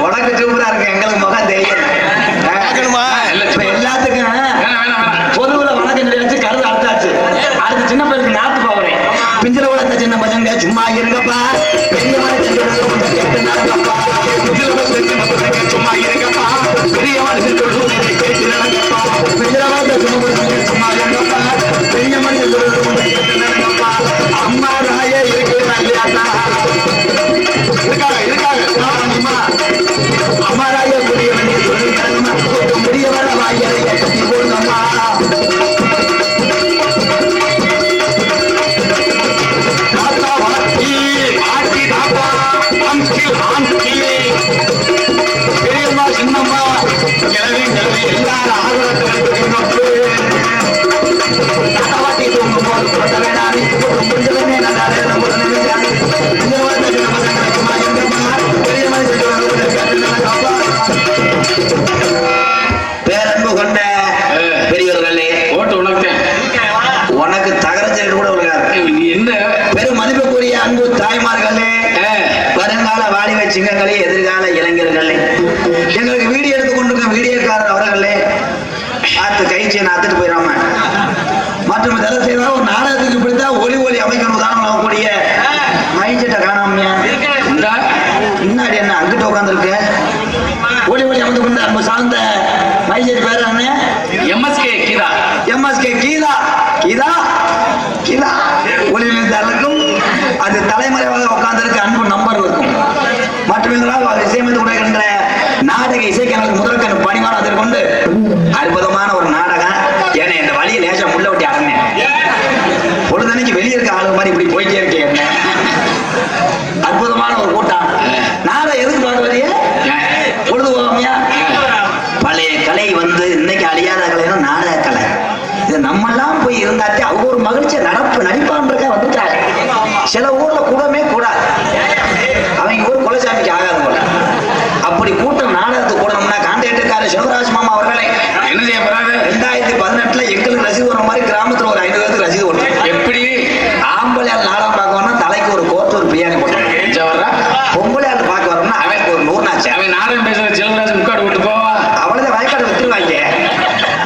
உனக்கு சூப்பரா இருக்கு, எங்களுக்கு முகம் தெரியும். எல்லாத்துக்கும் பொதுவுல வணக்கம் சொல்லியாச்சு, கருது அறுத்தாச்சு. அடுத்து சின்ன பையனுக்கு நாத்து போகிறேன். பிஞ்சில கூட இந்த சின்ன பசங்க சும்மா இருங்கப்பா, பெரிய சும்மா இருங்கப்பா, பெரிய மனுஷன் சொல்லுவது கேட்டு நடங்கப்பா, பிஞ்சில சின்ன பசங்க சும்மா இருங்கப்பா, பெரிய மனுஷன் சொல்லுவது கேட்டு நடங்கப்பா. அம்மா ராயே இருக்கு நல்லியாட்டா அம்மாராய புரிய வேண்டிய சொல்லுங்க, முடியவர வாயரை கட்டி போடுங்கம்மா. தாத்தா வாட்டி ஆட்டி தாத்தா அங்கில் ஆண்டி பெரியம்மா சின்னம்மா கிளவி கிளவி எல்லாரும் ஆர்வத்தில் தாத்தா வாட்டி தூங்கும் போது போட்ட வேணாடி முடிஞ்சவனே நல்லா பேரன்பு கொண்ட பெரியவர்களே, உனக்கு தகரச்சல் கூட என்ன பெரும் மதிப்புக்குரிய அன்பு தாய்மார்களே, வருங்கால வாலிப சிங்கங்களே, எதிர்கால இளைஞர்களே, எங்களுக்கு வீடியோ எடுத்து கொண்டிருக்க வீடியோக்காரர் அவர்களே, ஆத்து கைச்சியை நாத்துட்டு போயிடாம மற்றும் செய்தால் ஒரு நாடகத்துக்கு இப்படித்தான் ஒளி ஒளி அமைக்கணும் உதாரணம் கூடிய மைச்சட்டை காணாமையா முன்னாடி என்ன அங்கிட்ட உட்காந்துருக்கு ஒளி ஒளி அமைந்து கொண்டு அன்பு சார்ந்த மைச்சேரி பேர் என்ன? எம்எஸ்கே கீதா. எம்எஸ்கே கீதா. கீதா கீதா ஒளிக்கும் அது தலைமறைவாக உட்கார்ந்திருக்க அன்பு நம்பர் இருக்கும். மற்றும் எங்களால் இசையமைத்து கொடுக்கின்ற நாடக இசைக்கணக்கு முதற்கண் பணிவான அதில் கொண்டு அற்புதமான ஒரு நாடகம். ஏன்னா இந்த வழியை லேசா முள்ள விட்டு அறந்தேன். பொழுதனைக்கு வெளியே இருக்க ஆளு மாதிரி இப்படி போயிட்டே இருக்கேன். அற்புதமான ஒரு கூட்டம். நாடகம் எதுக்கு பார்க்கலையே பொழுது போகாமையா? பழைய கலை வந்து இன்னைக்கு அழியாத கலைன்னா நாடக கலை. இது நம்மெல்லாம் போய் இருந்தாச்சே அவங்க சில ஊர்ல கூடமே கூடாது, அவங்க ஊர் குலசாமிக்கு ஆகாது போல. அப்படி கூட்டம் நாடகத்துக்கு கூடணும்னா கான்ட்ராக்டர்காரர் சிவராஜ் மாமா அவர்களை என்ன செய்ய போறாரு? 2018 எங்களுக்கு ரசீது வர மாதிரி கிராமத்துல ஒரு 500 பேருக்கு ரசீது ஓட்டு. எப்படி ஆம்பளையால் நாடகம் பார்க்கணும்னா தலைக்கு ஒரு கோட்டு ஒரு பிரியாணி போட்டு வர்றா. பொம்பளையால் பார்க்க வரணும்னா அவன் ஒரு 100 நாச்சு. அவன் நாடகம் பேசுற சிவராஜ் முக்காடு விட்டு போவா. அவ்வளவுதான் வயக்காடு வித்துருவாங்க.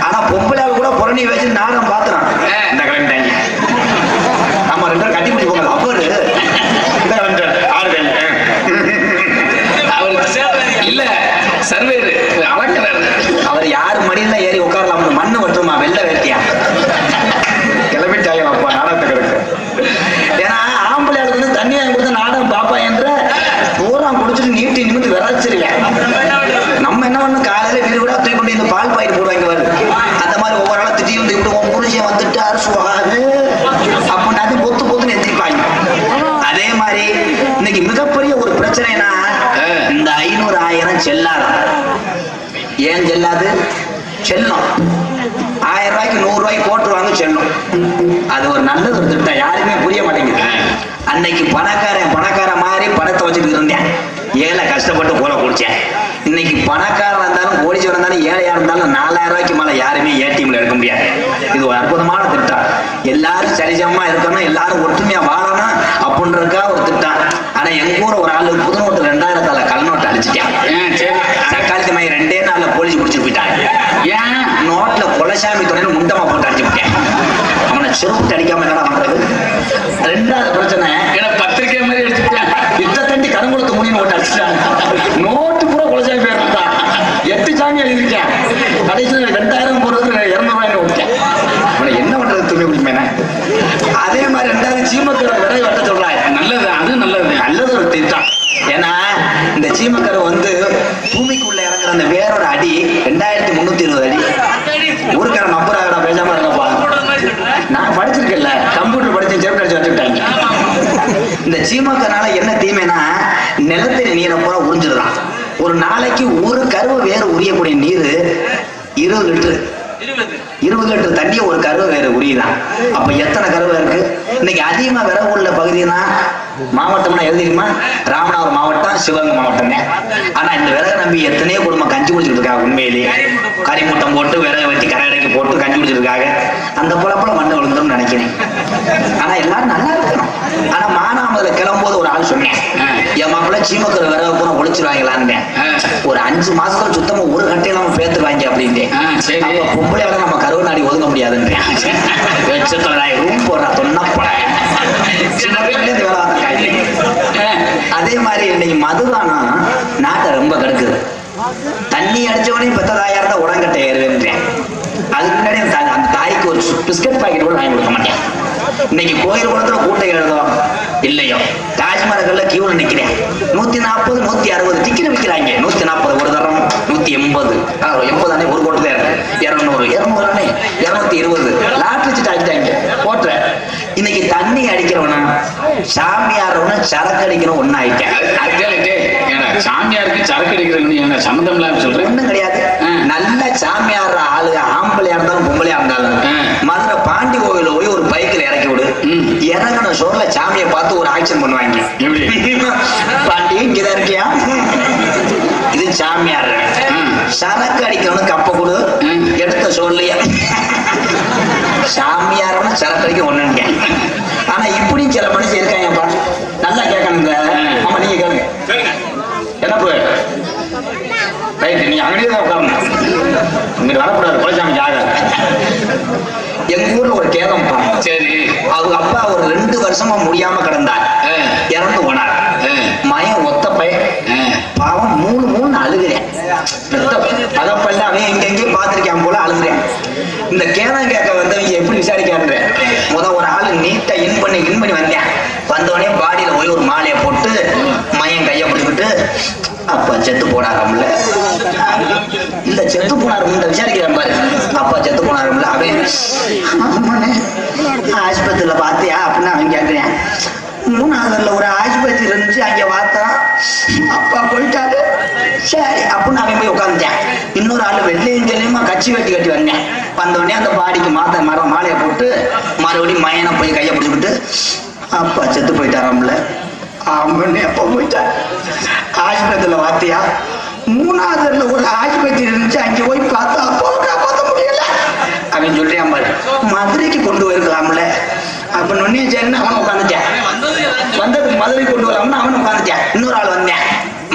ஆனா பொம்பளையால் கூட புறணி வச்சு நாடகம் பாத்துறான். இந்த கிளம்பிட்டாங்க. ஆமா 2 பேரும் கட்டி பிடிச்சி போங்க. அவரு இல்ல சர்வேரு அளக்கிறாரு. அவர் யாரு மடியில ஏறி உட்காரலாம், மண்ணு வட்டுமா வெள்ள வேட்டியா கிளம்பிட்டாங்க அப்பா நாடகத்துக்கு. ஏன்னா ஆம்பளையாளுக்கு வந்து தண்ணி வாங்கி கொடுத்த நாடகம் பாப்பா என்ற பூரா குடிச்சிட்டு நீட்டி நிமிந்து விரைச்சிருக்கேன். நம்ம என்ன பண்ணணும், காலையில வீடு கூட தூக்கி கொண்டு இந்த பால் பாயிட்டு போடுவாங்க பாரு. அந்த மாதிரி ஒவ்வொரு ஆளும் திட்டி வந்து விட்டு புருஷன் வந்துட்டு அரசுவாது அப்படின்னு பொத்து பொத்துன்னு எத்திரிப்பாங்க. அதே மாதிரி இன்னைக்கு மிகப்பெரிய ஒரு பிரச்சனைனா இந்த 500 1000 செல்லாது. ஏன் செல்லாது? செல்லும் 1000 ரூபாய்க்கு 100 ரூபாய்க்கு போட்டுருவாங்க செல்லும். அது ஒரு நல்லது ஒரு திட்டம், யாருமே புரிய மாட்டேங்குது. அன்னைக்கு பணக்காரன் மாதிரி பணத்தை வச்சுட்டு இருந்தேன், ஏழை கஷ்டப்பட்டு போல குடிச்சேன். இன்னைக்கு பணக்காரன் இருந்தாலும் கோடீஸ்வரன் இருந்தாலும் ஏழையா இருந்தாலும் 4000 ரூபாய்க்கு மேல யாருமே ஏடிஎம்ல எடுக்க முடியாது. இது ஒரு அற்புதமான திட்டம். எல்லாரும் சரிசமமா இருக்கணும், எல்லாரும் ஒற்றுமையா வாழணும் அப்படின்றதுக்காக ஒரு திட்டம். ஆனா எங்க ஊர் ஒரு ஆளு புது நோட்டு 2000 கல் நோட்டு அடிச்சுட்டான். தக்காளி மாதிரி 2 நாள்ல போலீஸ் பிடிச்சிட்டு போயிட்டாங்க. ஏன் நோட்ல குலசாமி துணைன்னு முண்டமா போட்டு அடிச்சு விட்டேன். அவனை செருப்பு அடிக்காம என்ன பண்றது? 2வது பிரச்சனை, பத்திரிக்கை மாதிரி அடிச்சுட்டேன். இத்த தண்டி கருங்குளத்து முடியும் நோட்டு அடிச்சுட்டாங்க. நோட்டு பூரா குலசாமி பேர் இருந்தா 8 சாமி எழுதிருக்கேன். கடைசியில் 2000 போடுறதுக்கு 200 ரூபாய் விட்டேன். அவனை என்ன பண்றது? துணி குடிப்பேன். அதே மாதிரி 2வது சீமக்கரை விரை வெட்ட சொல்றாங்க. நல்லது, அது நல்லது ஒரு திட்டம். ஏன்னா இந்த சீமக்கரை வந்து பூமிக்குள்ள இறங்குற அந்த வேரோட அடி 2320 அடி. ஊருக்கார நம்புறாங்கடா, பேசாம இருக்கப்பா. நான் படிச்சிருக்கேன்ல, கம்ப்யூட்டர் படிச்சு சேப்டர் அடிச்சு வச்சுக்கிட்டாங்க. இந்த சீமக்கனால என்ன தீமைனா நிலத்தடி நீரை பூரா உறிஞ்சிடுறான். ஒரு நாளைக்கு ஒரு கருவை வேறு உரியக்கூடிய நீர் 20 லிட்டர் தண்ணியை ஒரு கருவை வேறு உரியுதான். அப்ப எத்தனை கருவை இருக்கு? இன்னைக்கு அதிகமா விறகு உள்ள பகுதினா மாவட்டம்னா எழுதிருமா? ராமநாதபுரம் மாவட்டம், சிவகங்கை மாவட்டம். ஆனா இந்த விறகு நம்பி எத்தனையோ குடும்பம் கஞ்சி குடிச்சிட்டு இருக்காங்க. உண்மையிலேயே கறிமூட்டம் போட்டு விறகு வச்சு கரையடைக்கு போட்டு கஞ்சி குடிச்சிருக்காங்க. அந்த போல மண்ணு விழுந்தோம்னு நினைக்கிறேன். ஆனா எல்லாரும் நல்லா இருக்கணும். ஆனா மானாமதுல கிளம்பும்போது ஒரு ஆள் சொன்னேன், என் மாப்பிள்ள சீமக்கரை விறகு பூரா ஒழிச்சிருவாங்களான்னு. ஒரு 5 மாசத்துல சுத்தமா ஒரு கட்டையில நம்ம பேத்துருவாங்க அப்படின்னு. பொம்பளை நம்ம கருவு நாடி ஒதுங்க முடியாதுன்றேன். ரூம் போடுறா தொன்னப்பட சின்ன பிள்ளைங்க வேலை. அதே மாதிரி இன்னைக்கு மதுபானம் நாட்டை ரொம்ப கெடுக்குது. தண்ணி அடிச்சவனையும் பெத்த தாயா இருந்தா உடங்கட்டை ஏறுவேன்றேன். அதுக்கு முன்னாடி அந்த தாய்க்கு ஒரு பிஸ்கட் பாக்கெட் கூட வாங்கி கொடுக்க மாட்டேன். இன்னைக்கு கோயில் குளத்துல கூட்டை எழுதும் இல்லையோ, தாஜ்மஹல்ல கியூல நிக்கிறேன். 140 160 டிக்கெட் விற்கிறாங்க. 140 ஒரு தரம், 180 80 ஒரு கோட்டு தான் இருக்கு. 200 220 லாட்டரி சீட்டு அடித்தாங்க போட்டுற. இன்னைக்கு தண்ணி அடிக்கிறவனா சாமியாரவனா சரக்கு அடிக்கிறவன் ஒன்னு ஆயிட்டேன். சாமியாருக்கு சரக்கு அடிக்கிறவங்க சம்மந்தம் இல்லாம சொல்றேன். ஒண்ணும் கிடையாது. நல்ல சாமியார் ஆளு ஆம்பளையா இருந்தாலும் பொம்பளையா இருந்தாலும் மதுரை பாண்டி கோவில போய் ஒரு பைக்கில் இறக்கி விடு. இறங்கின ஷோர்ல சாமியை பார்த்து ஒரு ஆக்ஷன் பண்ணுவாங்க. பாண்டி இங்கதான் இருக்கியா? இது சாமியார். சரக்கு அடிக்கிறவனுக்கு அப்ப கொடு. எடுத்த ஷோர்லயே சாமியாரவன சரக்கு அடிக்க ஒண்ணுங்க. ஆனா இப்படியும் சில மனுஷன் இருக்காங்கப்பா. நல்லா கேட்கணுங்க. ஆமா நீங்க கேளுங்க. என்ன போய் ரைட், நீங்க அங்கேயே தான் உட்காரணும். இங்க வரக்கூடாது, குலசாமிக்கு ஆகாது. எங்க ஊர்ல ஒரு கேதம்பா. சரி, அவங்க அப்பா ஒரு 2 வருஷமா முடியாம கிடந்தார். இறந்து போனார். மயம் ஒத்த பையன் பாவம் 3 அழுகிறேன். அதப்பெல்லாம் அவன் எங்கெங்கேயும் பார்த்திருக்கான் போல அழுகிறேன். இந்த கேதம் கேட்க வந்தவங்க எப்படி விசாரிக்காருன்ற ஒரு ஆள் நீட்டா இன் பண்ணி வந்தேன். வந்தவனே பாடியில போய் ஒரு மாலையை போட்டு மயம் கையை பிடிக்கிட்டு அப்பா செத்து போனாரம்ல, இல்ல செத்து போனாருன்னு விசாரிக்கிறேன் பாரு. அப்பா செத்து போனாரும்ல. அவன் ஆஸ்பத்திரியில பாத்தியா அப்படின்னு அவன் கேட்கிறேன். 3ஆவதுல ஒரு ஆஸ்பத்திரி இருந்துச்சு, அங்க பார்த்தா அப்பா போயிட்டாரு. சரி அப்படின்னு அவன் போய் உட்காந்துட்டேன். இன்னொரு ஆளு வெள்ளையும் சொல்லியுமா கட்சி வெட்டி கட்டி வந்தேன். வந்தோடனே அந்த பாடிக்கு மாலையை போட்டு மறுபடியும் மயனை போய் கையை பிடிச்சிக்கிட்டு அப்பா செத்து போயிட்டாராம்ல. ஆமாண்ணே, அப்பா போயிட்டா. ஆஸ்பத்திரியில வாத்தியா 3வது ஒரு ஆஸ்பத்திரி இருந்துச்சு, அங்கே போய் பார்த்தா அப்பாவை காப்பாற்ற முடியல. அவன் சொல்றியான் பாரு, மதுரைக்கு கொண்டு போயிருக்கலாம்ல. அப்ப நொன்னே சரின்னு அவன் உட்காந்துட்டான். வந்ததுக்கு மதுரை கொண்டு வரலாம்னு அவன் உட்காந்துட்டான். இன்னொரு ஆள் வந்தேன்,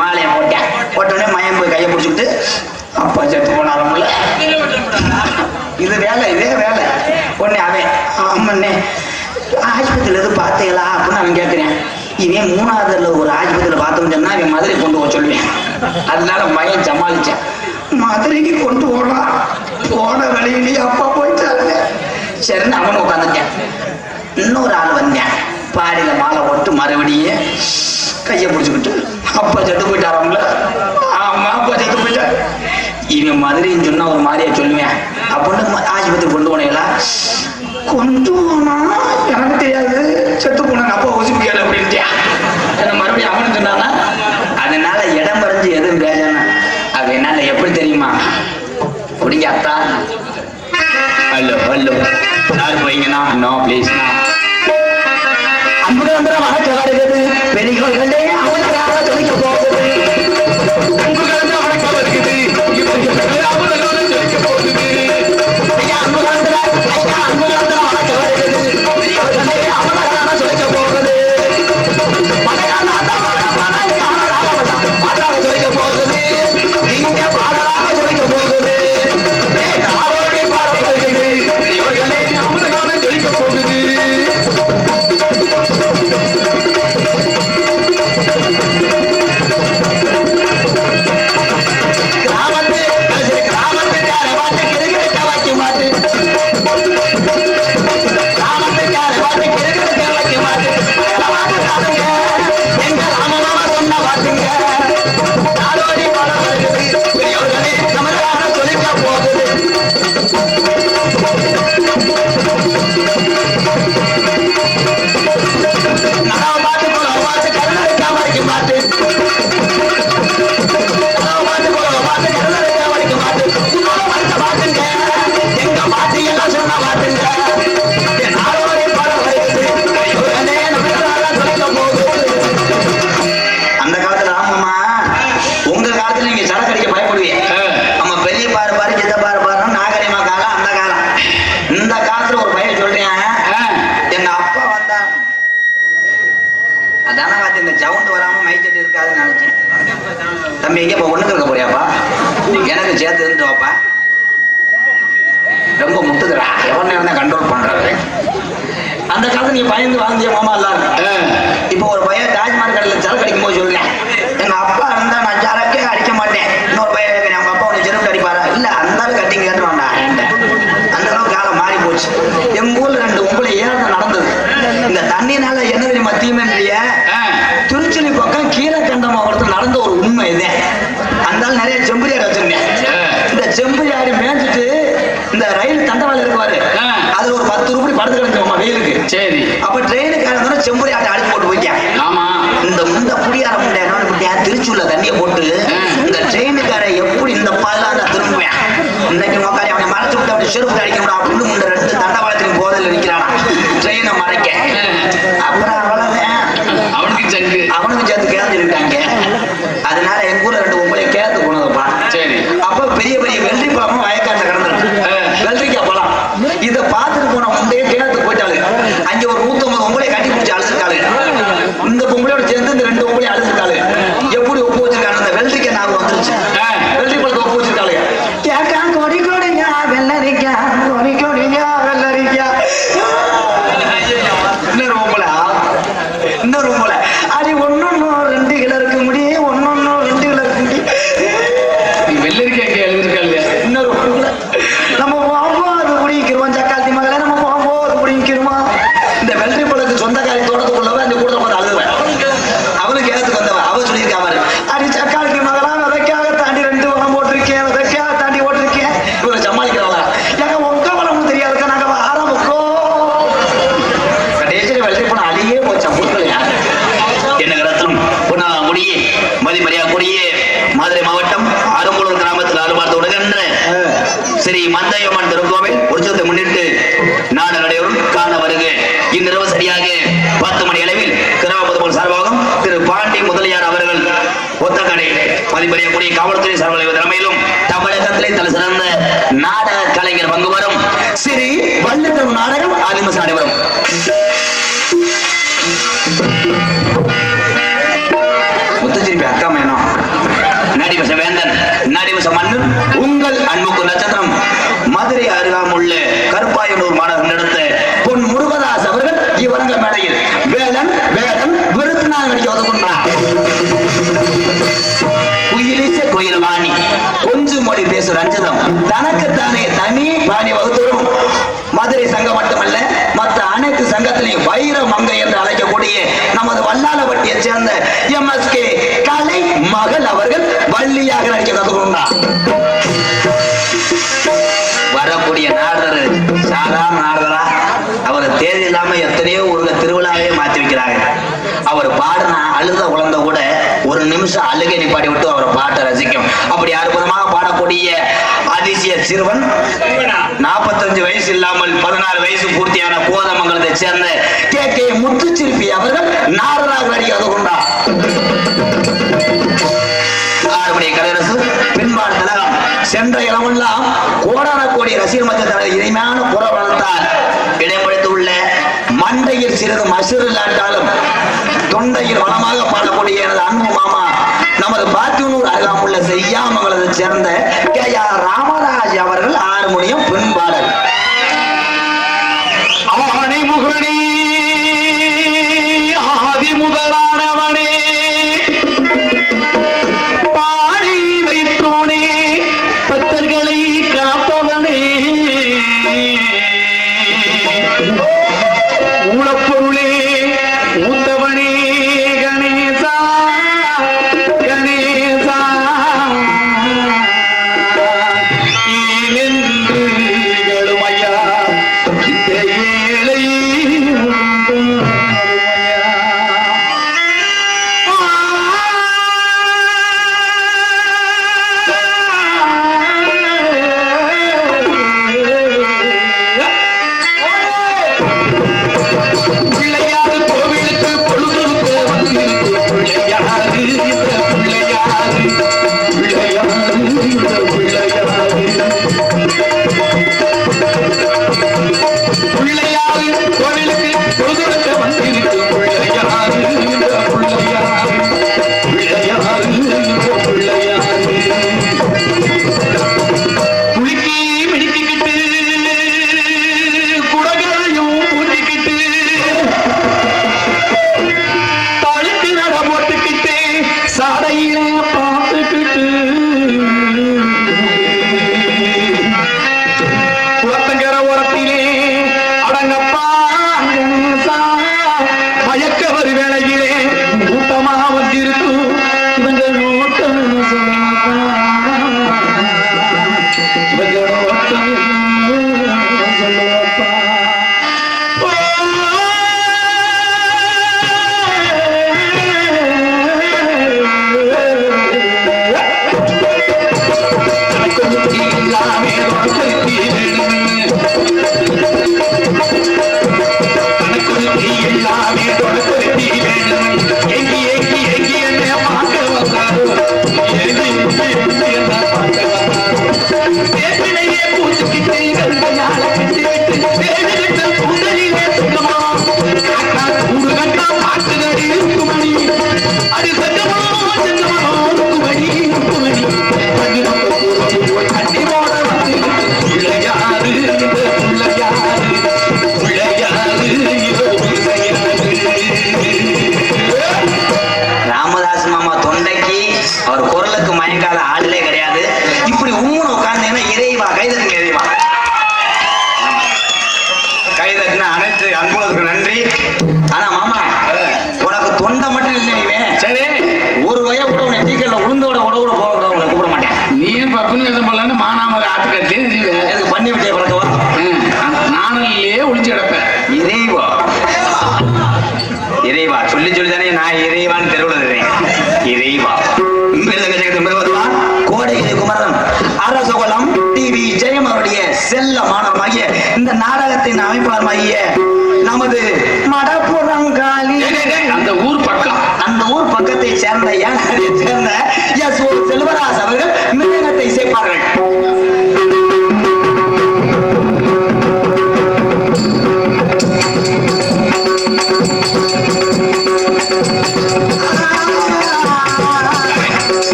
மாலையை போட்டேன். போட்டோடனே மயம் போய் கையை பிடிச்சிக்கிட்டு அப்பா செத்து போனாலும்ல. இது வேலை, இதே வேலை. உடனே அவன் ஆமாண்ணே ஆஸ்பத்திரியில எதுவும் பார்த்தீங்களா அப்படின்னு அவன் கேட்கிறேன். இவன் 3வது ஒரு ஆஸ்பத்திரியில பார்த்தோம்னு சொன்னா அவன் மதுரை கொண்டு போக சொல்லுவேன். அதனால மயம் சமாளிச்சேன். மதுரைக்கு கொண்டு போகலாம், போன வழியிலேயே அப்பா போயிட்டாருங்க. சரின்னு அவன் உட்காந்துட்டேன். இன்னொரு ஆள் வந்தேன், பாடியில மாலை போட்டு மறுபடியும் கையை பிடிச்சிக்கிட்டு அப்பா செத்து போயிட்டாராம்ல. ஆமா, அப்பா செத்து போயிட்டாரு. இவன் மதுரைன்னு சொன்னா ஒரு மாதிரியா சொல்லுவேன். அப்படின்னு ஆஸ்பத்திரி கொண்டு போனீங்களா? கொண்டு போனா எனக்கு தெரியாது, செத்து போனாங்க, அப்பா ஊசி முடியாது அப்படின்ட்டியா. மறுபடியும் அவனு சொன்னானா? அதனால இடம் பறிஞ்சு எதுவும் பேசணும். அது என்னால எப்படி தெரியுமா? அப்படிங்க அத்தா. ஹலோ ஹலோ, யாரு போய்ங்கண்ணா? நோ ப்ளீஸ்ண்ணா. அம்புகள் வந்து வணக்கம் வருகிறது, பெரியவர்களே அவனுக்காக சொல்லிக்க போகுது. அம்புகள் வந்து வணக்கம் வருகிறது, சொல்லிக்க போகுது. ஐயா அம்புகள் வந்து, ஐயா அம்புகள் வந்து வணக்கம் வருகிறது, பெரியவர்களே அவனுக்காக சொல்லிக்க போகுது. பாடாக சொல்லிக்க போகுது, நீங்க பாடலாக சொல்லிக்க போகுது. பாட வருகிறது, பெரியவர்களே அவனுக்காக சொல்லிக்க போகுது. தம்பி எங்க ஒண்ணுக்கு இருக்க போறியாப்பா? எனக்கு சேர்த்து இருந்துவாப்பா. ரொம்ப முட்டுதுடா, எவனே கண்ட்ரோல் பண்றாரு. அந்த காலத்துல நீ பயந்து வாழ்ந்திய மாமா எல்லாரும். இப்போ ஒரு பையன் தாஜ்மஹால் கடையில் சரக்கு அடிக்கும் போது சொல்றேன், எங்க அப்பா இருந்தா நான் சரக்கே அடிக்க மாட்டேன். இன்னொரு பையன் கேட்கிறேன், அவங்க அப்பா உன்னை செருப்பு அடிப்பாரா? இல்ல, அந்த அளவுக்கு கட்டிங் கேட்டு வேண்டாம். அந்த அளவுக்கு காலம் மாறி போச்சு. எங்க ஊர்ல 2 உங்களை ஏறது நடந்தது. இந்த தண்ணினால என்ன தெரியுமா தீமைன்றிய? திருச்சிலி பக்கம் கீழக்கண்டம் மாவட்டத்தில் நடந்த ஒரு உண்மை இது. அந்த நிறைய செம்பரியாடு வச்சிருந்தேன். இந்த செம்பரியாடு மேய்ச்சிட்டு இந்த ரயில் தண்டவாளம் இருக்குவாரு, அதுல ஒரு 10 ரூபாய் படுத்து கிடந்துமா வெயிலுக்கு. சரி, அப்ப ட்ரெயினுக்கார செம்பரியாட்டை அடிச்சு போட்டு போய்க்கேன். ஆமா, இந்த புடியார முண்டை திருச்சூர்ல தண்ணியை போட்டு இந்த ட்ரெயினுக்கார எப்படி இந்த பாலாத திரும்புவேன். இன்னைக்கு நோக்காரி அவனை மறைச்சு விட்டு அப்படி செருப்பு அடிக்கணும் அப்படின்னு 2 தண்டவாளத்தின் போதில் நிற்கிறானா ட்ரெயினை மறைக்க. அப்புறம் அவனுக்கு சேர்த்து கேந்து இருக்காங்க. அதனால எங்க ஊர்ல 2 உங்களை கேத்து போனதுப்பா. சரி, அப்ப பெரிய பெரிய வெள்ளரி பழமும் வயக்காட்டுல கிடந்துருக்கு. வெள்ளரிக்காய் பழம் இதை பார்த்துட்டு போன முந்தைய கேத்து போயிட்டாளு. அங்க ஒரு 150 உங்களை கட்டி பிடிச்சி அழுதுருக்காளு. இந்த பொங்கலோட சேர்ந்து இந்த 2 உங்களை அழுதுருக்காளு. எப்படி ஒப்பு வச்சிருக்காங்க? அந்த வெள்ளரிக்காய் ஞாபகம் வந்துருச்சு. வெள்ளரி பழத்தை ஒப்பு வச்சிருக்காளு. கேக்கா கொடி கொடிங்க வெள்ளரிக்கா, கொடி கொடிங்க வெள்ளரிக்கா. இன்னொரு உங்களை அது 1-2 கிலோ இருக்க முடியும், 1-2 கிலோ இருக்க முடியும். வெள்ளரிக்காய்க்கு எழுதிருக்காங்க. இன்னொரு நம்ம போகும்போது குடிக்கிறோம், சக்காத்தி மகளை நம்ம போகும்போது குடிக்கிறோமா. இந்த வெள்ளரி பழத்துக்கு சொந்தக்காரி தோட்டத்துக்குள்ளவ அந்த கூட வந்து அழுதுவேன். அவனுக்கு ஏறத்துக்கு வந்தவன் அவ சொல்லியிருக்கா பாரு, அடி சக்காத்தி மகளா விதைக்காக தாண்டி 2 வளம் போட்டிருக்கேன், விதைக்காக தாண்டி ஓட்டிருக்கேன். இவரை சமாளிக்கிறவளா? எங்க உங்க வளமும் தெரியாதுக்கா, நாங்க ஆரம்பிக்கோ. கடைசியில் வெள்ளரி பழம் அழியே போச்சா பொருட்களையா. என்ன ரத்னம் பொன்னாமுடியே மதிமரியா கொடியே மதுரை மாவட்டம் அரும்பலூர் கிராமத்தில் அலுவலகத்து உடகின்ற ஸ்ரீ மந்தையம்மன் திருக்கோவில் உற்சவத்தை முன்னிட்டு நாடு நடைபெறும் காண வருக. இந்நிரவு சரியாக 10 மணி முத்துச்சிரிப்பி அக்கா மேனம் நடிவச வேந்தன் நடிவச மன்னன் உங்கள் அன்புக்கு நட்சத்திரம் மதுரை அருகாமுள்ள கருப்பாயனூர் மாநகர் நடத்த பொன் முருகதாஸ் அவர்கள் இவரங்க மேடையில் வேலன் வேடன் விருத்தினார் நடிக்க ஒதுக்குன்றார். குயிலிச குயில் வாணி கொஞ்சு மொழி பேசு ரஞ்சிதம் தனக்குத்தானே தனி பாணி வகுத்தரும் மதுரை சங்கம் மட்டுமல்ல மற்ற அனைத்து சங்கத்திலையும் வைர மங்கை என்று அழைக்கக்கூடிய நமது வல்லாளப்பட்டியை சேர்ந்த MSK கலை மகள் அவர்கள் வள்ளியாக நடிக்க கற்றுக்கொண்டார். வரக்கூடிய நாடர் சாதாரண நாடரா அவர் தேதி இல்லாம எத்தனையோ ஒரு திருவிழாவே மாற்றி வைக்கிறாங்க. அவர் பாடின அழுத குழந்தை கூட ஒரு நிமிஷம் அழுகை நிப்பாடி விட்டு அவர் பாட்டை ரசிக்கும். அப்படி அற்புதமாக பாடக்கூடிய அதிசய சிறுவன் 45 வயசு இல்லாமல் 16 வயசு பூர்த்தியான கோதமங்கலத்தை சேர்ந்த KK முத்துச்சிரிப்பி அவர்கள் நாடராக நடிக்க கொண்டார். கலையரசு பின்பாடு திலகம் சென்ற இடமெல்லாம் கோடான கோடி ரசிகர் மத்திய தனது இனிமையான குரல் வளர்த்தால் இடைப்படுத்தி உள்ள மண்டையில் சிறிது மசுறு இல்லாட்டாலும் தொண்டையில் வளமாக பாடக்கூடிய எனது அன்பு மாமா நமது பாத்தியூர் அருகாமுள்ள செய்யாமங்கலத்தை சேர்ந்த KR ராமராஜ் அவர்கள் ஹார்மோனியம் பின்பாடல். ஆணை முகனே ஆதி முதலானவனே பாடி வைத்தோனே பக்தர்களை காப்பவனே மூலப்பொருளே மூத்தவனே கணேசா கணேசா ஏழென்றுகளுமையா இந்த ஏழை பிள்ளையாறு கோவிலுக்கு பொழுதுக்கு வந்திருக்கு பிள்ளையாறு இந்த பிள்ளையாறு பிள்ளையாறு இந்த பிள்ளையாறு பிள்ளையாறு கோவிலுக்கு பொழுதுக்கு வந்திருக்கு பிள்ளையாறு இந்த பிள்ளையாறு பிள்ளையாறு இந்த பிள்ளையாறு குலுக்கி மிடிக்கிட்டு குடகளையும் ஊட்டிக்கிட்டு தழுக்கு நட போட்டுக்கிட்டு சாடையில பார்த்துக்கிட்டு குளத்தங்கர ஓரத்திலே அடங்கப்பா கணேசா மயக்க ஒரு வேளையிலே கூட்டமா வந்திருக்கும் இவங்க நோட்டம் சொல்லப்பா இவங்க நோட்டம் சொல்லப்பா ராமதாஸ் மாமா தொண்டைக்கு அவர் குரலுக்கு மயங்காத ஆளே கிடையாது. இப்படி உம்முன்னு உட்கார்ந்தீங்கன்னா இறைவா கைதட்டுங்க இறைவா. கைதட்டின அனைத்து அன்புகளுக்கு நன்றி. ஆனா மாமா உனக்கு தொண்டை மட்டும் இல்லை. சரி ஒரு வய கூட உன்னை டீக்கல்ல உளுந்தோட உடவுட போக உன்னை கூப்பிட மாட்டேன். நீயும் பப்புன்னு எதுவும் பண்ணலன்னு மானாமரை ஆட்டுக்கட்டி எனக்கு பண்ணி விட்டே பழக்கவா நானல்லையே ஒளிச்சு கிடப்பேன். இறைவா இறைவா சொல்லி சொல்லி தானே நான் இறைவான்னு தெருவுலகிறேன். இறைவா கோடைகிரி குமரன் அரசகுலம் TV ஜெயம் அவருடைய செல்ல மாணவமாகிய இந்த நாடகத்தின் அமைப்பாளமாகிய நமது மடப்புறங்காலி அந்த ஊர் பக்கம் அந்த ஊர் பக்கத்தை சேர்ந்த ஏனாடியை சேர்ந்த S.O. செல்வராஜ் அவர்கள் மிருகத்தை இசைப்பார்கள்.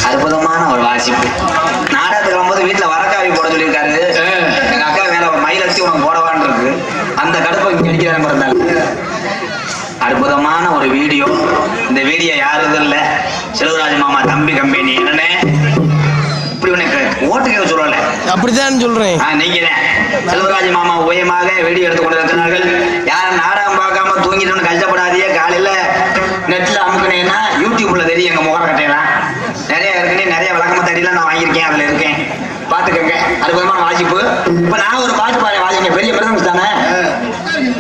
அற்புதமான ஒரு வாசிப்பு. நாடகத்துக்கு வரும்போது வீட்டுல வரக்காவி போட சொல்லியிருக்காரு. எங்க அக்கா மேல ஒரு மயில் அடிச்சு உனக்கு போடவான்னு இருக்கு. அந்த கடுப்பை இங்க அடிக்கிறாங்க இருந்தாங்க. அற்புதமான ஒரு வீடியோ. இந்த வீடியோ யாரும் இல்ல, செல்வராஜ் மாமா தம்பி கம்பெனி. என்னன்னு இப்படி உனக்கு ஓட்டு கேட்க சொல்லல, அப்படித்தான் சொல்றேன். நீங்க செல்வராஜ் மாமா உயமாக வீடியோ எடுத்து கொண்டு இருக்கிறார்கள். யாரும் நாடகம் பார்க்காம தூங்கிட்டு கஷ்டப்படாதீங்க. காலையில நெட்ல அமுக்கினேன்னா யூடியூப்ல தெரியும் எங்க முகம் கட்டையெல்லாம் நிறைய இருக்குன்னு நிறைய விளக்கமா தடியெல்லாம் நான் வாங்கியிருக்கேன். அதுல இருக்கேன், பாத்துக்கங்க. அற்புதமான வாசிப்பு. இப்ப நான் ஒரு பாட்டு பாரு வாசிங்க. பெரிய மிருதங்க தானே,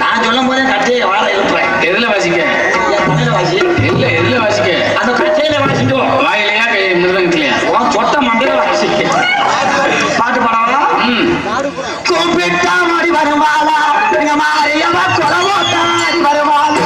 நான் சொல்லும் போதே கட்டையை வாழ எழுப்புறேன். எதுல வாசிக்க? என் தலையில வாசி. இல்ல எதுல வாசிக்க? அந்த கட்டையில வாசிக்கும். வாயிலையா மிருதங்கத்திலையா? சொட்ட மண்டையில வாசிக்க. பாட்டு பாடாவா? கூப்பிட்டா மாடி வருவாளா, எங்க மாரியவ குலவோட்டா மாடி வருவாளா.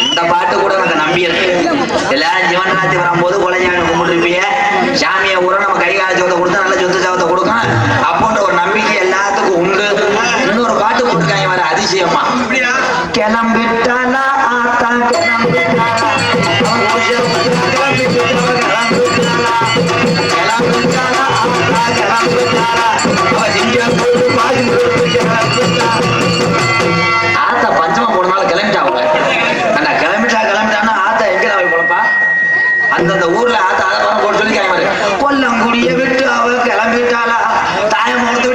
இந்த பாட்டு கூட எனக்கு நம்பி இருக்கு. எல்லாரும் ஜீவனராத்தி வரும்போது குலஞ்சாமி கும்பிட்டுருப்பீங்க. சாமியை ஊரை நம்ம கை காலச்சவத்தை கொடுத்தா நல்ல சொத்து சாவத்தை கொடுக்கும் அப்போன்ற ஒரு நம்பிக்கை எல்லாத்துக்கும் உண்டு. இன்னொரு பாட்டு போட்டுருக்காங்க வர அதிசயமா. கிளம்பிட்டாலா ஆத்தா கிளம்பிட்டாலா, கிளம்பிட்டாலா ஆத்தா கிளம்பிட்டாலா, ஆத்தா பஞ்சமா போனால கிளம்பிட்டா. அந்த கிளம்பிட்டான்னா ஆத்தா எங்க போய் போலப்பா. அந்தந்த ஊர்ல ஆத்தா அதை போட்டு சொல்லி கிளம்பி கொல்லங்குடிய விட்டு அவ கிளம்பிட்டாளா, தாயமோடு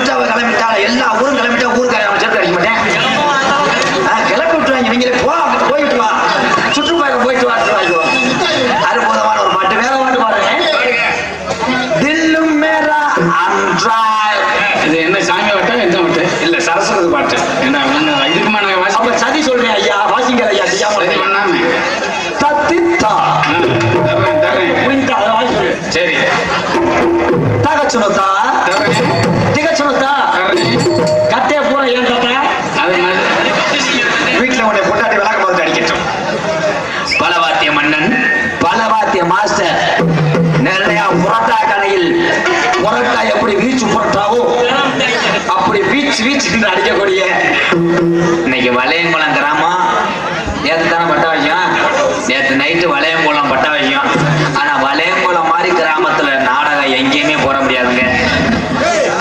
50 பாட்டு. என்ன இதுக்குமா நாங்க வாசி அப்ப சதி சொல்றேன் ஐயா, வாசிங்க ஐயா. சரி பண்ணாம தத்தித்தா தர்றேன் தர்றேன். புரியுதா? அதை வாசி சொல்லு. சரி தகச்சுனத்தா தர்றேன் திகச்சுனத்தா தர்றேன். கத்தைய பூரா ஏன் தாத்தா அது மாதிரி வீட்டுல உன்னை பொண்டாட்டி விளக்க பார்த்து அடிக்கட்டும். பலவாத்திய மன்னன், பலவாத்திய மாஸ்டர், நேரடியா புரட்டா கடையில் புரட்டா எப்படி வீச்சு புரட்டாவோ அப்படி வீச்சு அடிக்கக்கூடிய இன்னைக்கு வளையங்குளம் கிராமம். நேற்று தானே பட்ட விஷயம், நேற்று நைட்டு வளையங்குளம் பட்ட விஷயம். ஆனா வளையங்குளம் மாதிரி கிராமத்துல நாடகம் எங்கேயுமே போட முடியாதுங்க.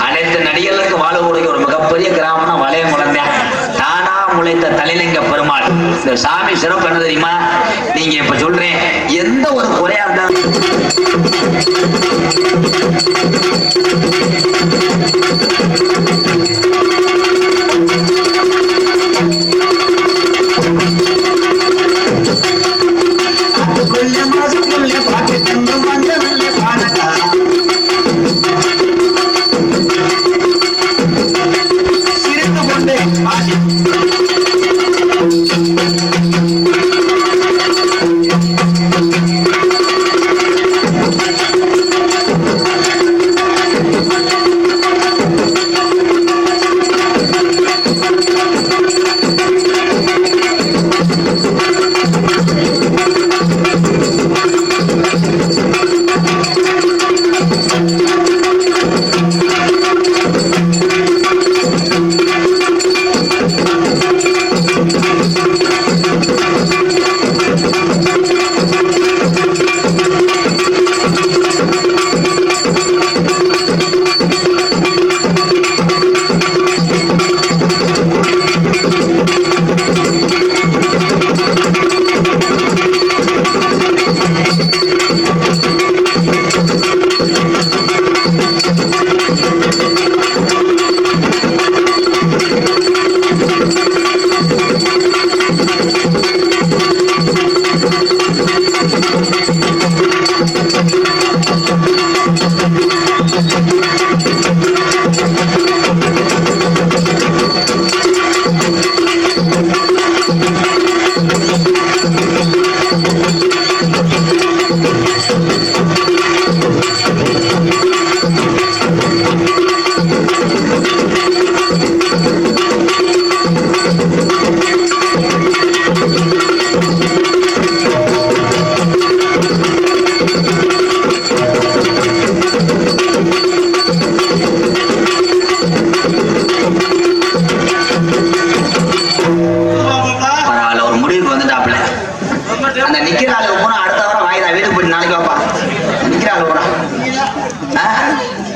அனைத்து நடிகர்களுக்கு வாழக்கூடிய ஒரு மிகப்பெரிய கிராமம்னா வளையங்குளம் தான். தானா முளைத்த தலைலிங்க பெருமாள். இந்த சாமி சிறப்பு என்ன தெரியுமா? நீங்க இப்ப சொல்றேன், எந்த ஒரு குறையா இருந்தாலும் பாட்டு தந்து மஞ்சள் பாடகா சிரித்து கொண்டே பாடி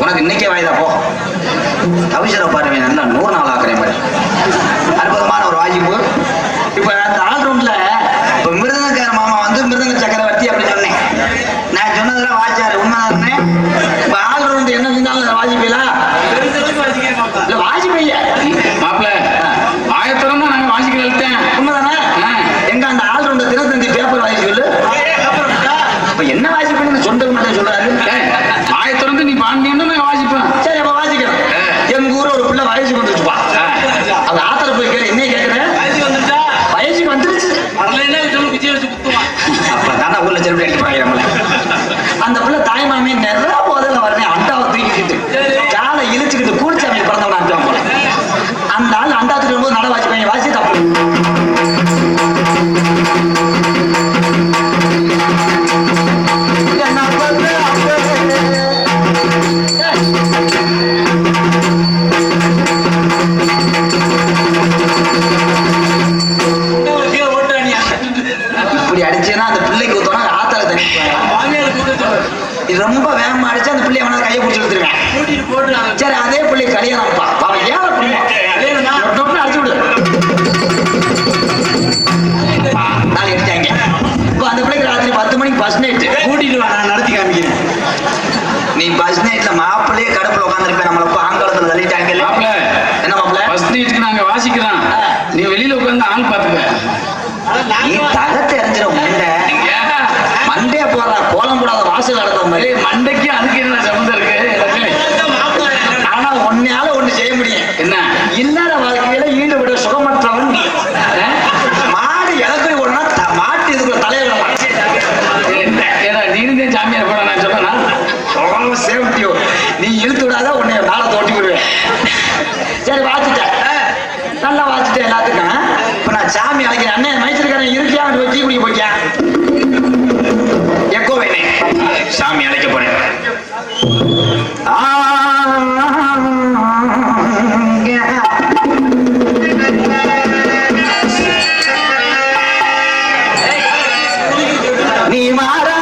உனக்கு இன்னைக்கே வாய்தா போ. தவிசர பாருங்க, நல்லா 100 நாள் ஆக்குறேன் மாதிரி அற்புதமான ஒரு வாய்ப்பு. இப்ப அந்த ஆல்ரவுண்ட்ல இப்ப மிருதங்கக்கார மாமா வந்து மிருதங்க சக்கரவர்த்தி அப்படின்னு சொன்னேன். நான் சொன்னதுல வாய்ச்சாரு, உண்மைதானே? இப்ப ஆல்ரவுண்ட் என்ன செஞ்சாலும் வாசிப்பீங்களா? இல்ல வாசிப்பீங்க மாப்பிள்ள ஆயத்தரம் தான் நாங்க வாசிக்கிறேன். உண்மைதானே? எங்க அந்த ஆல்ரவுண்ட் தினத்தந்தி பேப்பர் வாசி சொல்லு. இப்ப என்ன வாசிப்பீங்கன்னு சொந்தம் மட்டும் சொல்றாரு. ஆயத்தரம் நீ பாண்டியன்னு நான் வாசிப்பேன். சரி அப்ப வாசிக்கிறேன். எங்க ஊர் ஒரு பிள்ளை வயசுக்கு வந்துருச்சுப்பா. அது ஆத்தர போய் கேளு, என்ன கேட்கிறேன்? வயசுக்கு வந்துருச்சு. அப்பதான ஊர்ல செல்வி அடிப்பாங்க நம்மள. அந்த பிள்ளை தாய் மாமி நிறைய போதில் வரேன் அண்டாவை தூக்கிக்கிட்டு காலை இழுச்சுக்கிட்டு கூடிச்சாமி பிறந்தவன் அனுப்பிவான் போல. அந்த ஆள் அண்டா தூக்கி போது நட வாசிப்பாங்க. வாசி தப்பு. இப்படி அடிச்சேன்னா அந்த பிள்ளைக்கு ஊத்தோனா ஆத்தால தண்ணி ரொம்ப வேகமா அடிச்சு அந்த பிள்ளைய அவனால கையை பிடிச்சி எடுத்துருவேன். சரி அதே பிள்ளை கல்யாணம்ப்பா அவன் ஏன் அடிச்சு விடு. நாளை எடுத்தாங்க. இப்போ அந்த பிள்ளைக்கு ராத்திரி 10 மணிக்கு பஸ் நைட் கூட்டிட்டு வா, நான் நடத்தி காமிக்கிறேன். நீ பஸ் நைட்ல மாப்பிள்ளையே கடுப்புல உட்காந்துருப்பேன். நம்மள ஆங்காலத்துல தள்ளிட்டாங்க. என்ன மாப்பிள்ள பஸ் நைட்டுக்கு நாங்க வாசிக்கிறோம். நீ வெளியில உட்காந்து ஆள் பாத்துக்க. நீ தகத்தை எறிஞ்சிட மண்டை மண்டைய போடுற கோலம் போடாத வாசல் நடந்த மாதிரி மண்டைக்கு அதுக்கு என்ன சம்மந்தம் இருக்கு? ஆனா ஒன்னால ஒண்ணு செய்ய முடியும். என்ன? இல்லாத வாழ்க்கையில சரி வாச்சிட்டேன், நல்லா வாச்சிட்டேன் எல்லாத்துக்கும். இப்ப நான் சாமி அழைக்கிறேன். அண்ணன் மைசூர்காரன் இருக்கியா? டீ குடிக்க போய்க்கா. எக்கோ வேணே சாமி அழைக்க போறேன். நீ மாறா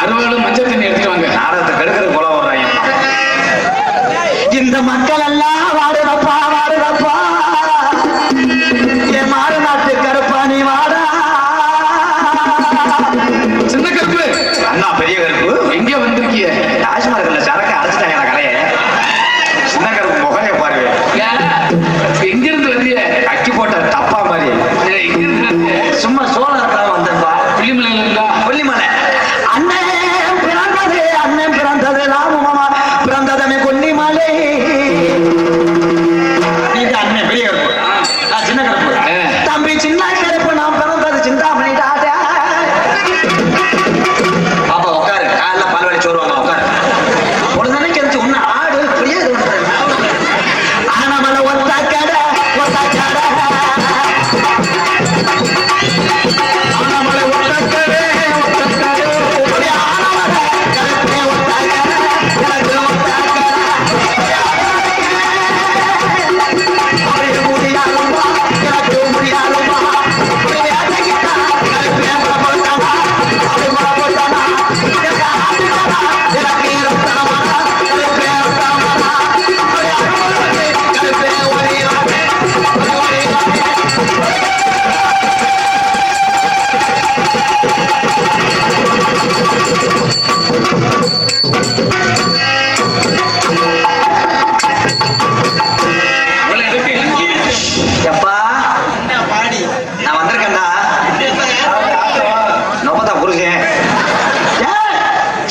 அறுவாலும் மஞ்சள் தண்ணி எடுத்துருவாங்க. நாடகத்தை கெடுக்கிறது போல வர்றாங்க. இந்த மக்கள் எல்லாம் வாடுறப்பா வாடுறப்பா, என் மாறு நாட்டு கருப்பா நீ வாடா. சின்ன கருப்பு அண்ணா பெரிய கருப்பு எங்க வந்திருக்கிய? டாஸ்மார்க்ல சரக்கு அரைச்சிட்டாங்க கடையை. சின்ன கருப்பு முகைய பாருங்க. எங்க இருந்து வந்திய? அக்கி போட்ட தப்பா மாதிரி. எங்க இருந்து வந்திய? சும்மா சோழருக்காக வந்தப்பா. புள்ளிமலையில இருக்கா? கொல்லிமலை. அண்ணன் பிறந்தது, அண்ணன் பிறந்தது ராமமாமா பிறந்ததமே கொல்லிமலை. நீங்க அண்ணன் பெரிய கருப்பு, நான் சின்ன கருப்பு. தம்பி சின்ன கருப்பு, நான் பிறந்தது சிந்தாமணி டாடா. பாப்பா உட்காரு, காலைல பால்வாடி சோறுவாங்க உட்காரு. ஒரு நாளைக்கு இருந்துச்சு ஒன்னு ஆடு இப்படியே இது பண்றேன். ஆனமலை ஒத்தா கடை ஒத்தா கடை, ஆனமலை ஒத்தா கடை ஒத்தா கடை, ஒரே ஆனமலை கருப்பே ஒத்தா கடை, எனக்கு ஒத்தா கடை. அவருக்கு முடியாதுமா, எனக்கு முடியாதுமா. இப்படி அடங்கிட்டா கருப்பே புறப்பட்டானா, அப்படி புறப்பட்டானா, எனக்கு ஆட்டுக்கானா, எனக்கு இருட்டாமா, கருப்பே இருட்டாமா. அப்படி அடங்குறது கருப்பே ஒளியாமே, ஒளியாமே. அவளை எதுக்கு? எப்பா நான் வந்திருக்கேன்டா. நோபதா புருஷன்.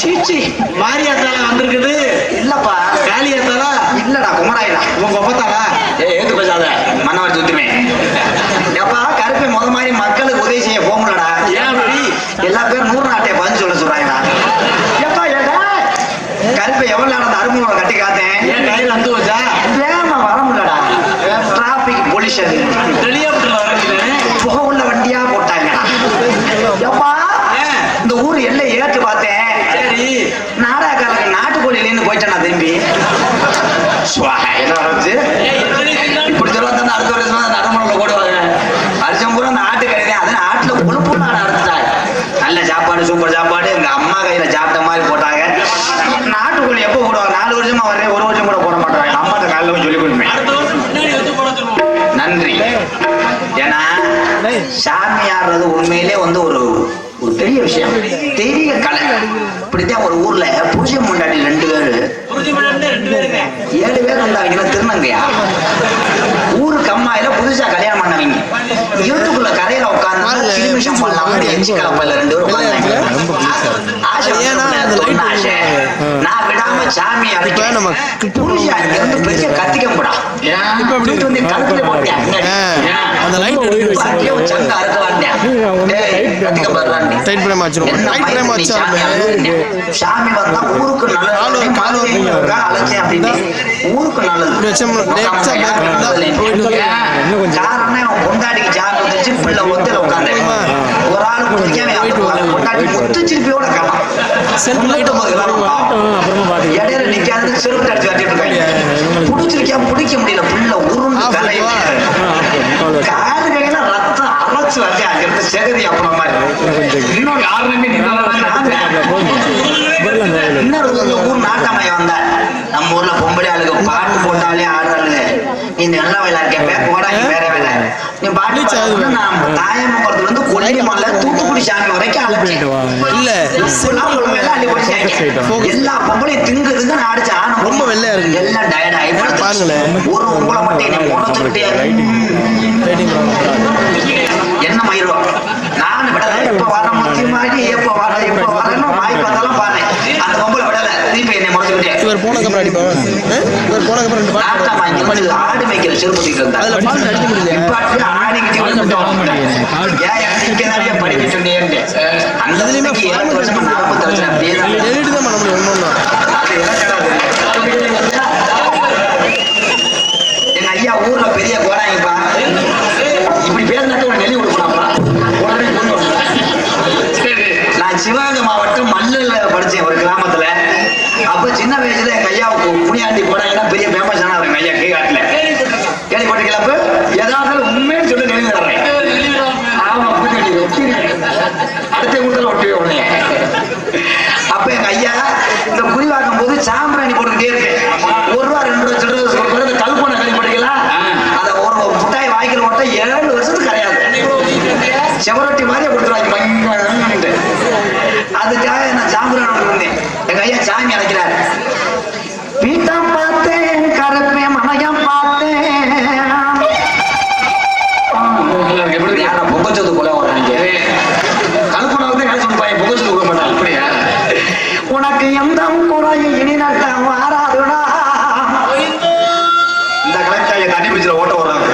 சீச்சி மாரியாத்தால வந்திருக்குது. இல்லப்பா. காளியாத்தாலா? இல்லடா குமராயிடா. உங்க ஒப்பத்தாளா? ஏத்து பேசாத மன்னவர் சுத்துமே. எப்பா கருப்பை முத மாதிரி மக்களுக்கு உதவி செய்ய போகலடா. ஏன் அப்படி? எல்லா பேரும் 100 நாட்டையை பதிஞ்சு சொல்ல சொல்றாங்கடா. எப்பா ஏடா கருப்பை எவ்வளவு நேரம் அருமையோட கட்டி காத்தேன். ஏன் கையில வந்து வச்சா? வேகமா வர முடியலடா. Traffic pollution தெளியாப்பட்டுல வரக்குது. புகை உள்ள வண்டியா போட்டாங்கடா. எப்பா இந்த ஊர் எல்லை ஏற்று பார்த்தேன். சரி, நாடகக்காரருக்கு நாட்டுக்கோழிலேருந்து போயிட்டேன் நான் திரும்பி. என்ன நடந்துச்சு? இப்படி சொல்லுவாங்க. அடுத்த வருஷம் நடைமுறையில் போடுவாங்க. வருஷம் பூரா அந்த ஆட்டு கிடையாது. அது ஆட்டுல கொழுப்பு நாடு அறுத்துட்டாங்க. நல்ல சாப்பாடு, சூப்பர் சாப்பாடு. எங்க அம்மா கையில சாப்பிட்ட மாதிரி போட்டாங்க. நாட்டுக்கோழி எப்போ போடுவாங்க? 4 வருஷமா வரேன், 1 வருஷம் கூட போட மாட்டாங்க. அம்மாட்ட காலைல போய் சொல்லி கொடுப்பேன். அடுத்த வருஷம் முன்னாடி வச்சு போட சொல்லுவோம். நன்றி. ஏன்னா சாமி ஆடுறது உண்மையிலே வந்து ஒரு ஒரு பெரிய விஷயம், தெரிய கலை. இப்படித்தான் ஒரு ஊர்ல புருஷன் முன்னாடி 2 பேரு, புரிஞ்சு விளையாண்டு 2 பேருங்க. 7 பேர் வந்தாங்க. திருநங்கையா ஊரு கம்மாயில புதுசா கல்யாணம் பண்ணவங்க. இருட்டுக்குள்ள கரையில உட்கார்ந்து கிளிமிஷம் பண்ணலாம். எச்சி கலப்பையில 2 பேரும் உட்கார்ந்தாங்க. ஆசை வந்து ஆசை. நான் விடாம சாமி அடிக்க புருஷன் அங்க இருந்து பெரிய கத்திக்கம் போடா. இப்ப வந்து கழுத்துல போட்டேன். அந்த லைட் சங்க அறுக்க வந்தேன். கத்திக்க போடுறான். டைட் பிரேம் ஆச்சிரும். டைட் பிரேம் ஆச்சா சாமி வந்தா ஊருக்கு நல்லது. அழைச்சேன் அப்படின்னு ஊருக்கு நல்லது. காரணம் பொண்டாட்டிக்கு ஜாப் வந்துச்சு. பிள்ளை ஒத்தையில உட்காந்து ஒரு ஆள் பொண்டாட்டி முத்து சிரிப்பியோட காணும். இடையில நிக்காது செருப்பு அடிச்சு கட்டிட்டு இருக்காங்க. புடிச்சிருக்கா பிடிக்க முடியல. பிள்ளை உருண்டு கலையில காது கையில ரத்தம் அரைச்சு வந்து அங்கிருந்து செகதி அப்புறம் மாதிரி. இன்னொரு காரணமே இன்னொரு ஊர் நாட்டாமைய வந்த நம்ம ஊர்ல பொம்பளை ஆளுக்கு பாட்டு போட்டாலே ஆடுறாளுங்க. நீ நல்ல வேலை இருக்க போடா, நீ வேற வேலை. நீ பாட்டு நான் தாயமங்கலத்துல இருந்து கொல்லிமலை தூத்துக்குடி சாமி வரைக்கும் அழைச்சேன். இல்ல எல்லா பொம்பளையும் திங்குதுங்க. நான் அடிச்சா ரொம்ப வெள்ளையா இருக்கு. எல்லாம் டயர்ட் ஆகி பாருங்களேன். ஒரு உங்களை மட்டும் என்ன முடச்சுக்கிட்டே என்ன மயிருவோம். நான் விடல. எப்ப வர முக்கியமாகி எப்ப வரணும் வாய் பார்த்தாலும் பாரு. அந்த பொம்பளை விடல. திருப்பி என்னை முடச்சுக்கிட்டே இவர் போனக்கப்புறம் அடிப்பான். இவர் போனக்கப்புறம் நாட்டாமா இங்க வந்து ஆடு மேய்க்கிற சிறுபதிக்கு அதுல பால் அடிக்க முடியல. ஆடிக்கிட்டு படிக்க சொன்னேன். அந்த 7 வருஷமா 40 வருஷம் அப்படியே டெலிட் தான் பண்ண முடியும். ஒண்ணு அது என்ன ஐயாவுக்கு புனியாண்டி போனாங்கன்னா பெரிய ஃபேமஸ் ஆனவங்க ஐயா கை காட்டுல கேள்விப்பட்டிருக்கீங்களா? அப்ப ஏதாவது உண்மைன்னு சொல்லி நினைவு தர்றேன். ஆமா அடுத்த கூட்டத்தில் ஒட்டி உடனே அப்ப எங்க ஐயா இந்த குறி வாக்கும் போது சாம்பிராணி போட்டுக்கிட்டே இருக்கு. ₹1 ₹2 சொல்றது கல்பனை கேள்விப்பட்டிருக்கீங்களா? அதை ஒரு முட்டாய் வாய்க்கிற மட்டும் 7 வருஷத்துக்கு கிடையாது. செவரொட்டி மாதிரியே கொடுத்துருவாங்க. அதுக்காக நான் சாம்பிராணி இருந்தேன். எங்க ஐயா சாமி அழைக்கிறாரு. பீட்டம் பார்த்தேன் கருப்பேன் மனையம் பார்த்தேன். யாரா பொங்கச்சது போல வர்றாங்க. கல்பனாவுக்கு என்ன சொல்லுவாங்க, பொங்கச்சது கூட மாட்டாங்க. அப்படியா? உனக்கு எந்த குறையும் இனி நட்ட மாறாதுடா. இந்த கலெக்டாய தண்ணி பிடிச்சில ஓட்ட வர்றாங்க.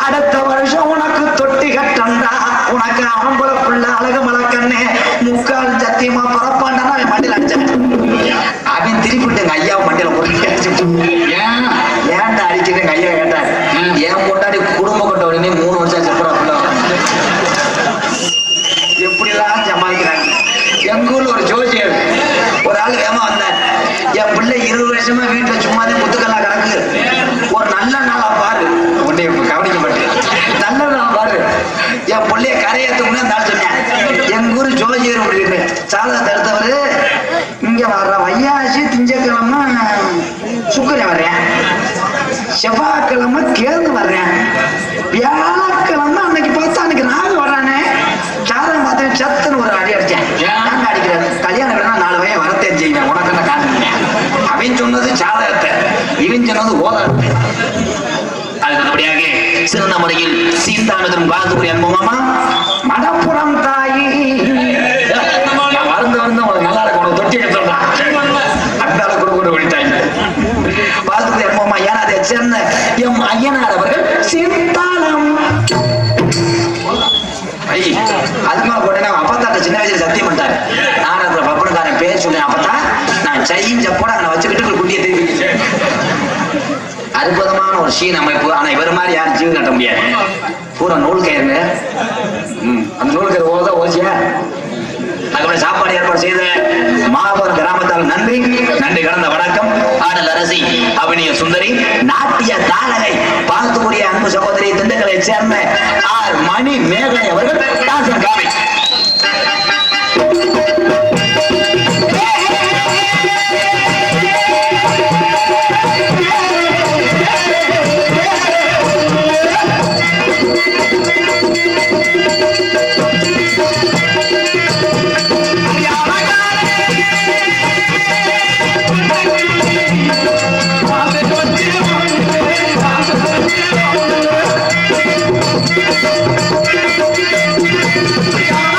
அடுத்த வருஷம் உனக்கு தொட்டி கட்டண்டா. உனக்கு ஆம்பளை புள்ள அழகு மலக்கண்ணே முக்கால் சத்தியமா பரப்பாண்டா மண்டியில் அடிச்சேன். அவன் திருப்பிட்டு எங்க ஐயா மண்டியில பொறுத்து அடிச்சுட்டு ஏன்டா அடிக்கிறேன் எங்க ஐயா கேட்டாரு. ஏன் முன்னாடி குடும்ப கொண்ட உடனே 3 வருஷம் செப்பரா எப்படிலாம் சமாளிக்கிறாங்க. எங்க ஊர்ல ஒரு ஜோசியர் ஒரு ஆள் வேமா வந்தார். என் பிள்ளை 20 வருஷமா வீட்டுல சும்மாதான் முத்துக்கல்லா கிடக்கு. ஒரு நல்ல நாளா பாரு. உன்னை கவனிக்க மாட்டேன். நல்ல நாளா பாரு. என் பிள்ளைய கரையேற்றும்னு நான் சொன்னேன். எங்க ஊர் ஜோசியர் அப்படின்னு சாதகத்தை எடுத்தவரு இங்க வர்ற வையாசி திங்கக்கிழமை சுக்கரன் வர்றேன், செவ்வாய்க்கிழமை கேது வர்றேன், வியாழக்கிழமை அன்னைக்கு பார்த்தா அன்னைக்கு நாகு வர்றானே சாதகம் பார்த்தேன். சத்துன்னு ஒரு அடி அடிச்சேன். நான் அடிக்கிறேன். கல்யாணம் வேணா 4 வயது வரத்தேன் செய்வேன். உனக்கு என்ன காரணம்? அவன் சொன்னது சாதகத்தை, இவன் சொன்னது ஓதத்தை. அதுபடியாக சிறந்த முறையில் சீதானதும் வாழ்ந்துபுரி அன்புமாமா மடப்புறம் தாயி வருந்து உனக்கு நல்லா இருக்கும். தொட்டி சொல்றான் அந்தால கூட ஒழித்தாங்க. வாழ்ந்துபுரி அன்புமா ஏன்னா அதை சேர்ந்த எம் ஐயனார் அவர்கள் சீதானம் அதுமா போட்டேன்னா அப்பத்தாட்ட சின்ன வயசுல சத்தியம் பண்ணிட்டாரு. நான் அந்த பப்பனுக்காரன் பேர் சொன்னேன். அப்பத்தான் நான் சையும் சப்போட அவனை வச்சுக்கிட்டு குட்டியை திருப்பி அற்புதமான ஒரு சீன் அமைப்பு. ஆனா இவர் மாதிரி யாரும் ஜீவன் கட்ட முடியாது. பூரா நூல் கயிறுங்க. அந்த நூல் கயிறு ஓத ஓசியா அதுபோல சாப்பாடு ஏற்பாடு செய்த மாபெரும் கிராமத்தால் நன்றி நன்றி கடந்த வணக்கம். ஆடல் அரசி அபிநய சுந்தரி நாட்டிய தாளகை பார்த்துக்கூடிய அன்பு சகோதரி திண்டுக்கலை சேர்ந்த ஆர் மணி மேகலை அவர்கள் டான்சர் காவி Yeah.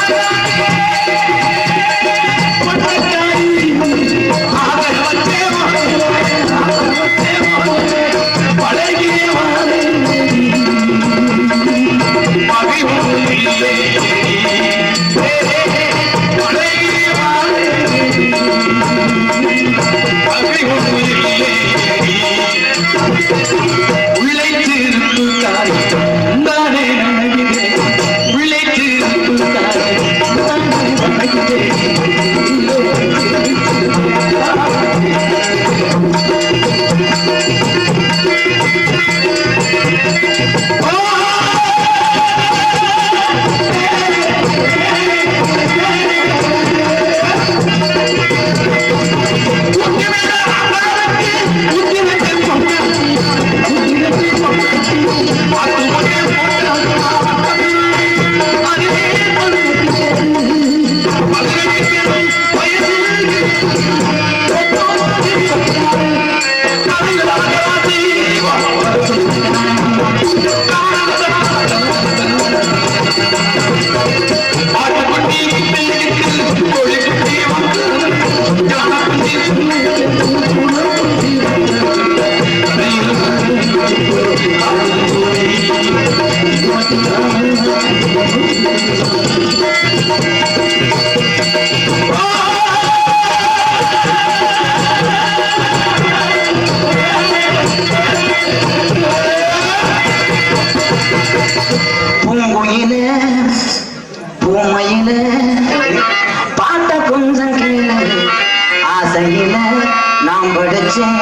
படிச்சேன்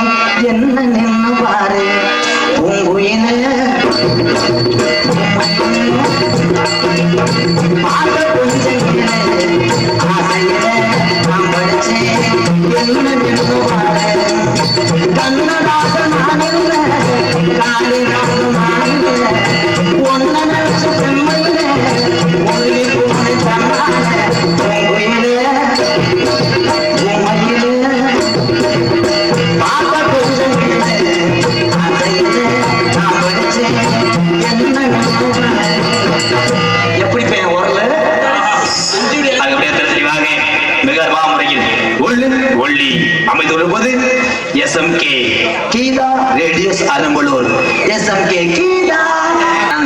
என்ன நின்னு பாரு பூங்குயிலே பார்க்க கொஞ்சம் ஆசையில நான் படிச்சேன் என்ன நின்னு பாரு கண்ணதாக நான் இல்லை காலிதாக நான் இல்லை ஒன்ன நினைச்சு பெண்மையில ஒளி போன தன்னால பூங்குயிலே எப்படி பையன் ஓரல தெளிவாக மிகவா முறையில் ஒள்ளி அமைந்துள்ள போது SMK Geetha radios Arumbalur SMK Geetha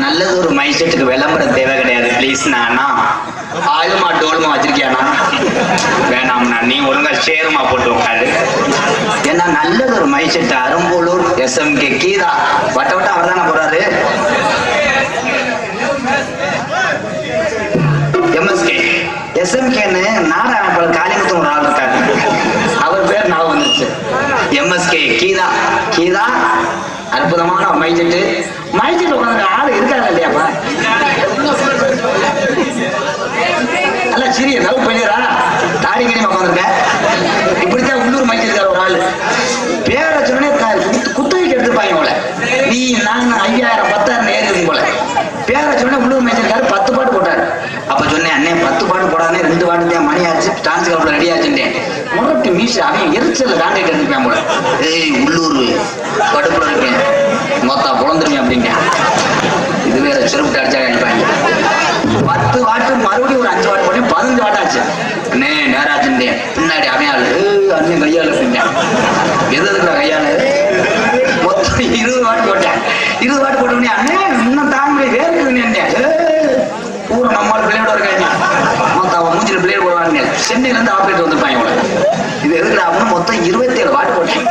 நல்லது ஒரு மைண்ட் செட்டுக்கு விளம்பரம் தேவை கிடையாது ப்ளீஸ் நானா ஆளுமா டோலுமா வச்சிருக்கியானா வேணாம்ண்ணா நீ ஒழுங்கா சேருமா போட்டு உட்காரு ஏன்னா நல்லது ஒரு மைண்ட் செட் அரும்பலூர் SMK கீதா வட்ட வட்ட அவர் தானே போறாரு SMKன்னு நாராயணப்பல் காளிமுத்து ஒரு ஆள் இருக்காரு அவர் பேர் ஞாபகம் வந்துருச்சு MSK கீதா கீதா அற்புதமான மைஜெட்டு உட்காந்து ஆள் இருக்காரு இல்லையாப்பா அல்ல சிறிய லவ் பண்ணிடுறா தாடி கடி உட்காந்துருக்க இப்படித்தான் உள்ளூர் மைஜெட் ஒரு ஆள் பேரை சொன்னே குத்தகைக்கு எடுத்துப்பாங்க போல நீ நான் 5000 10,000 ஏறி போல பேரை சொன்னே உள்ளூர் மைஜெட் 10 பாட்டு போட்டாரு அப்ப சொன்னேன் அண்ணே 10 பாட்டு போடாதே 2 பாட்டு தான் மணி ஆச்சு டான்ஸ் கிளப்ல ரெடி ஆச்சுட்டேன் முரட்டு மீச அவன் எரிச்சல கான்டாக்ட் எடுத்துப்பேன் போல ஏய் உள்ளூர் கடுப்புல இருக்கேன் மொத்தா புலந்துருவேன் அப்படின்ட்டேன் இது வேற செருப்பு அடிச்சா அடிப்பாங்க 10 வாட்டு மறுபடியும் ஒரு 5 வாட்டு போட்டேன் 15 வாட்டாச்சு அண்ணே நேராச்சுட்டேன் பின்னாடி அவன் அண்ணன் கையாளு அப்படின்ட்டேன் எதுக்குடா கையாளு மொத்தம் 20 வாட்டு போட்டேன் 20 வாட்டு போட்டோடனே அண்ணே இன்னும் தாங்க வேறுக்குதுன்னு பூரா நம்மளால பிள்ளையோட இருக்காங்க மொத்தம் மூஞ்சில பிள்ளையோட போடுவாங்க சென்னையில இருந்து ஆப்ரேட்டர் வந்துருப்பாங்க இது எதுக்குடா அப்படின்னு மொத்தம் 27 வாட்டு போட்டேன்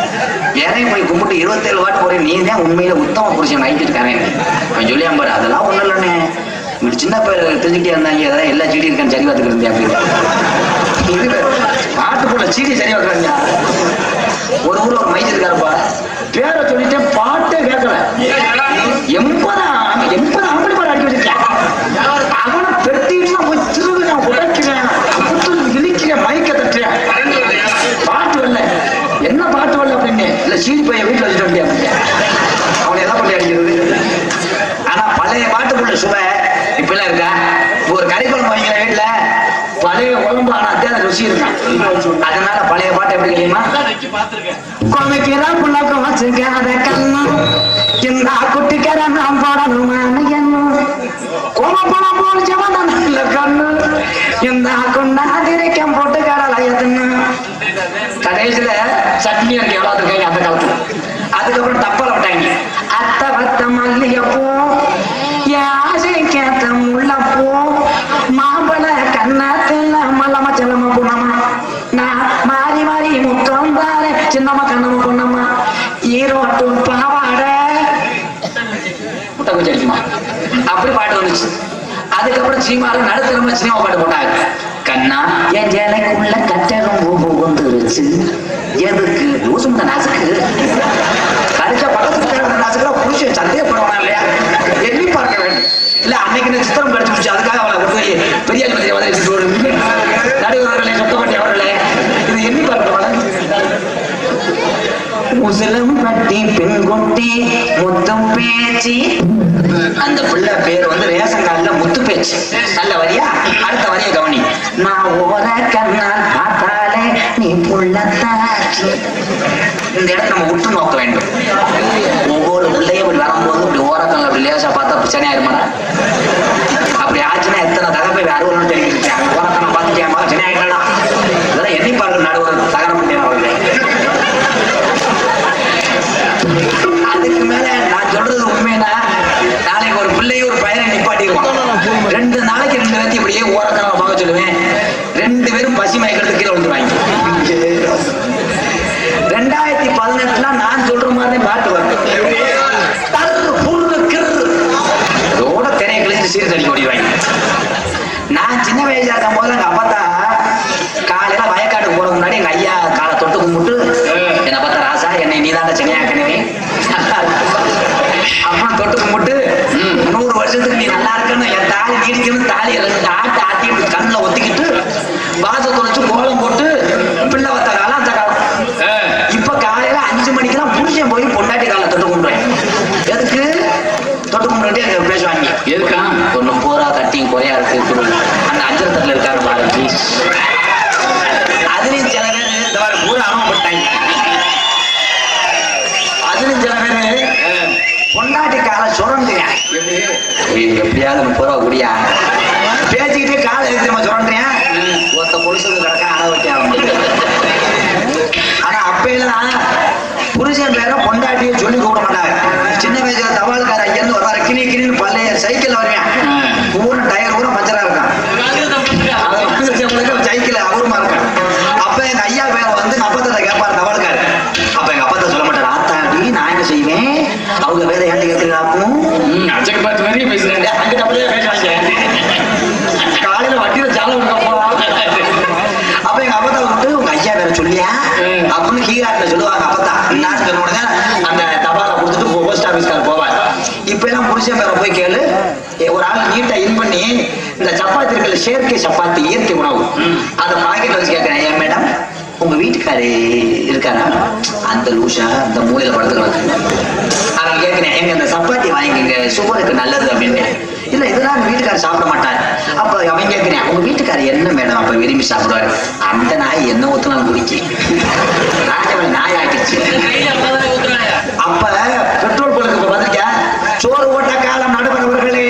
ஏனையும் போய் கும்பிட்டு 27 வாட்டு போறேன் நீ தான் உண்மையில உத்தம புருஷன் வாங்கிட்டுருக்காரேன் அவன் சொல்லியா பாரு அதெல்லாம் ஒண்ணும் இல்லைன்னு உங்களுக்கு சின்ன பேர் தெரிஞ்சுக்கிட்டே இருந்தாங்க ஏதாவது எல்லா சீடி இருக்கான்னு சரி பார்த்துக்கிட்டு இருந்தேன் அப்படின்னு இது பாட்டு போல சீடி சரி பார்க்குறாங்க ஒரு ஊர்ல ஒரு மைஜ் இருக்காருப்பா பேரை சொல்லிட்டு பாட்டே கேட்கல 80 ஆம்பளை பாரு அடிக்க வச்சிருக்கேன் அவனை பெருத்திட்டு போய் திருவிழா உடைக்கிறேன் இழிக்கிறேன் மயக்க தட்டுறேன் பாட்டு வரல என்ன பாட்டு வரல அப்படின்னு இல்ல சீடி பையன் வீட்டுல வச்சுட்டு வண்டியா அவனை எல்லாம் பண்ணி அடிக்கிறது ஆனா பழைய பாட்டுக்குள்ள சுவை இப்ப எல்லாம் இருக்கா ஒரு கறி குழம்பு வாங்கிக்கிற வீட்டுல பழைய குழம்பு ஆனா அத்தியாவது ருசி இருக்கான் அதனால பழைய பாட்டு எப்படி தெரியுமா குழந்தைக்குதான் புள்ளக்கம் வச்சுக்காத கண்ணம் இந்த குட்டிக்கார நாம் பாடணுமான எண்ணம் கோமப்பணம் போலிச்சவன் நல்ல கண்ணு இந்த கொண்டாதிரைக்கம் போட்டு கடலையதுன்னு கடைசியில சட்னி இருக்கு எவ்வளவு இருக்காங்க அந்த காலத்துல அதுக்கப்புறம் தப்பல விட்டாங்க அத்தை வத்த மல்லிகைப்பூ ஆசைக்கேத்த முள்ளப்பூ மாம்பழ கண்ணத்துல மல்லமா செல்லமா பொண்ணம்மா நான் மாறி மாறி முத்தம் தாரே சின்னம்மா கண்ணம்மா பொண்ணம்மா ஈரோட்டு பாவாட முட்டை குச்சி அடிக்குமா அப்படி பாட்டு வந்துச்சு அதுக்கப்புறம் சீமால நடுத்தரமா சினிமா பாட்டு போட்டாங்க கண்ணா என் ஜனக்குள்ள கட்டகம் வந்துருச்சு எதுக்கு லூசுமுட்ட நாசுக்கு கடிச்சா பக்கத்துக்கு நாசுக்கு புருஷன் சந்தேகப்படுவானா இல்லையா எண்ணி பார்க்க வேண்டும் இல்ல அன்னைக்கு சித்திரம் கடிச்சு முடிச்சு அதுக்காக அவளை கொண்டு போய் பெரியார் வந்து நடுவர்களே சொத்தப்பட்டி அவர்களே இது எண்ணி பார்க்க முசலம் கட்டி பெண் கொட்டி முத்தம் பேச்சு அந்த பிள்ளை பேர் வந்து ரேஷன் கார்டுல முத்து பேச்சு நல்ல வரியா அடுத்த வரிய கவனி நான் ஓர கண்ணால் பார்த்தாலே நீ புள்ளத்தாச்சு இந்த இடத்த நம்ம உற்று நோக்க வேண்டும் ஒவ்வொரு பிள்ளையும் இப்படி வரும்போது இப்படி ஓரக்கல்ல அப்படி லேசா பார்த்தா பிரச்சனையா இருமாடா அப்படி ஆச்சுன்னா எத்தனை தகப்பை அறுவலன்னு தெரிவிச்சிருக்கேன் ஓரக்கண்ணை பார்த்துட்டேன் பிரச்சனை ஆயிட்டா இதெல்லாம் எண்ணி பார்க்க நடுவர் தகரம் பண்ணேன் அவர்களே அதுக்கு மேல நான் சொல்றது உண்மையா நாளைக்கு ஒரு பிள்ளையும் ஒரு பையனை நிப்பாட்டிடுவான் 2 நாளைக்கு 2 பேர்த்தி இப்படியே ஓரக்கணவா பார்க்க சொல்லுவேன் 2 பேரும் பசி மயக்கிறதுக்கு கீழே விழுந்துருவாங்க 2018 நான் சொல்ற மாதிரி பாட்டு வரும் இதோட திரையை கிழிச்சு சீர் தள்ளி ஓடிடுவாங்க நான் சின்ன வயசா இருக்கும் போது எங்க அப்பா தான் காலையில வயக்காட்டுக்கு போறதுக்கு முன்னாடி எங்க ஐயா காலை தொட்டு கும்பிட்டு என்னை பார்த்தா நீடிக்கணும் தாலி ரெண்டு ஆட்டு ஆட்டிட்டு கண்ணில் ஒத்திக்கிட்டு வாசத்தை வச்சு கோலம் போட்டு பிள்ளை வத்த காலம் அந்த காலம். இப்ப காலையில 5 மணிக்கெல்லாம் புருஷன் போய் பொண்டாட்டி காலை தொட்டு கும்பிடுறேன். எதுக்கு தொட்டு கும்பிட்டு பேசுவாங்க? இருக்கா ஒண்ணு போரா கட்டி குறையா இருக்கு அந்த அஞ்சரத்தட்டுல இருக்காரு பாரு ப்ளீஸ். அதுலயும் சில பேர் இந்த மாதிரி பூரா அனுபவப்பட்டாங்க. அதுலயும் சில பேர் பொண்டாட்டி காலை சுரண்டுங்க. எப்படியாவது 30 ரூபா குடியா பேசிக்கிட்டே காலை எடுத்து சுரண்டுறேன். ஒருத்த பொலிசுக்கு கிடக்க அளவு வைக்க ஆனா அப்ப எல்லாம் புருஷன் பேர பொண்டாட்டியை சொல்லி கூப்பிட மாட்டாங்க. சின்ன வயசுல தபால்கார ஐயன்னு வர்றாரு கிளி கிளின்னு பள்ளைய சைக்கிள் வருவேன். பூரா டயர் பூரா பஞ்சரா இருக்கான். சைக்கிள் அவருமா இருக்கான். அப்ப எங்க ஐயா பேர் வந்து அப்பத்தை கேட்பாரு தபால்காரு. அப்ப எங்க அப்பத்தை சொல்ல மாட்டாரு. ஆத்தாடி நான் என்ன செய்வேன் அவங்க வேற ஏன் கேட்கிறாக்கும் அச்சக்க பார்த்து மாதிரியே பேசுறேன். அங்கிட்ட அப்படியே பேசுவாங்க. காலையில வட்டியில ஜாலம் அப்ப எங்க அப்பத்தா விட்டு உங்க ஐயா வேற சொல்லியா அப்படின்னு கீழாட்டுல சொல்லுவாங்க. அப்பத்தா நான் சொன்ன உடனே அந்த தபாலை கொடுத்துட்டு போஸ்ட் ஆபீஸ்கார போவார். இப்ப எல்லாம் புருஷன் பேரை போய் கேளு. ஒரு ஆள் நீட்டா இன் பண்ணி இந்த சப்பாத்தி இருக்குல்ல செயற்கை சப்பாத்தி இயற்கை உணவு அதை பாக்கெட் வச்சு கேட்கிறேன். ஏன் மேடம் உங்க வீட்டுக்காரு இருக்காரா? அந்த லூஷா அந்த மூலையில படுத்துக்கிறாங்க. அவங்க கேட்கிறேன் எங்க அந்த சப்பாத்தி வாங்கிங்க சுகருக்கு நல்லது அப்படின்னு. இல்ல இதெல்லாம் வீட்டுக்காரர் சாப்பிட மாட்டாரு. அப்ப அவன் கேட்கிறேன் உங்க வீட்டுக்காரர் என்ன மேடம் அப்ப விரும்பி சாப்பிடுவாரு? அந்த நாய் என்ன ஊத்தினாலும் குடிச்சு நாய் ஆக்கிடுச்சு. அப்ப பெட்ரோல் பழுக்கு பார்த்துருக்கியா? சோறு ஓட்ட காலம் நடுவர்களே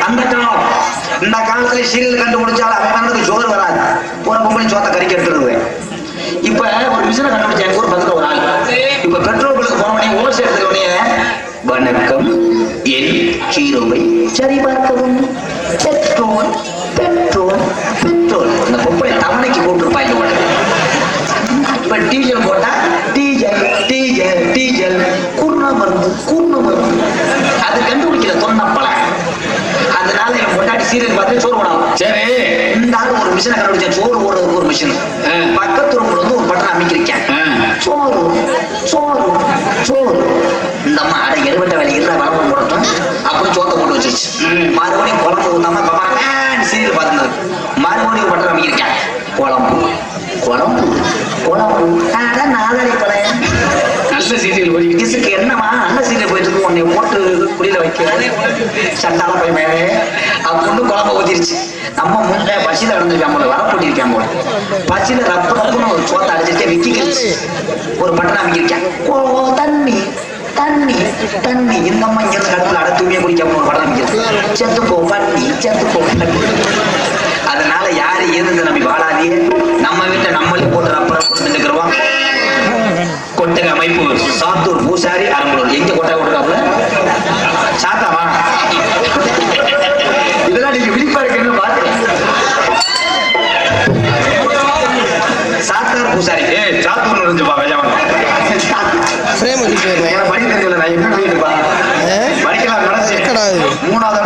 அந்த காலம். இந்த காலத்துல சீரியல் கண்டுபிடிச்சாலும் அவனுக்கு சோறு வராது. போற பொம்பளை சோத்தை கறிக்க எடுத்துருது. இப்ப ஒரு மிஷினை கண்டுபிடிச்சேன் ஊர் பக்கத்துல ஒரு ஆள். இப்ப பெட்ரோல் பழுக்கு போன உடனே ஓசி எடுத்துக்க உடனே வணக்கம் என் ஹீரோவை சரிபார்க்கவும் பெட்ரோல் பெட்ரோல் பெட்ரோல் இந்த பொம்பளை தவணைக்கு போட்டுருப்பாங்க உடனே. இப்ப டீசல் போட்டா டீசல் டீசல் டீசல் கூர்ண மருந்து கூர்ண மருந்து அது கண்டுபிடிக்கல தொன்னப்பல. அதனால என் பொண்டாட்டி சீரியல் பார்த்து சோறு போடாம சரி இந்த ஆள் ஒரு மிஷினை கண்டுபிடிச்சேன். சோறு போடுறதுக்கு ஒரு மிஷின் பக்கத்து ரூம்ல வந்து ஒரு பட்டன் அமைக்கிருக்கேன். சோறு சோறு சோறு இந்த அம்மா அட எடுபட்ட வேலைக்கு வளர்ப்பு போடட்டும் அப்படின்னு சோத்தை போட்டு வச்சிருச்சு. மறுபடியும் குழம்பு ஊத்தாம சீரியல் பார்த்துருந்தது. மறுபடியும் பட்டன் அமைக்கிருக்கேன். குழம்பு குழம்பு குழம்பு நாதரை பழைய நல்ல சீரியல் போய் இதுக்கு என்னமா நல்ல சீரியல் போயிட்டு இருக்கு உன்னை போட்டு குடியில வைக்க சண்டால போய் மேலே அப்படின்னு குழம்பு ஊத்திருச்சு. நம்ம முன்னே பசியில நடந்திருக்காம போல வர போட்டிருக்காம போல பசியில ரப்பு ரப்புன்னு ஒரு சோத்தை அடிச்சிருக்கேன் விக்கிக்கிடுச்சு. ஒரு பட்டன் அமைக்கிருக்கேன். தண்ணி தண்ணி தண்ணி இந்த அம்மா இங்க இருந்து கடவுள் அட தூய்மையா குடிக்காம ஒரு பட்டன் அமைக்கிறது. செத்துப்போ பண்ணி செத்துப்போ பண்ணி. அதனால யாரு இருந்து நம்பி வாழாதே. நம்ம வீட்டை நம்மளே போட்டு ரப்பு ரப்புன்னு நின்றுக்கிறோம். கொட்டக அமைப்பு சாத்தூர் பூசாரி அரம்பலூர். எங்க கொட்டகை கொடுக்காப்புல சாத்தாவா? இதெல்லாம் நீங்க விழிப்பா இருக்குன்னு பாத்து சாத்தார் பூசாரி சாத்தூர் இருந்துப்பா வேஜாவா ஃப்ரேம் வச்சுட்டு போயிருக்கேன். படிக்க தெரியல. நான் என்ன பண்ணிட்டுப்பா படிக்கலாம். 3வது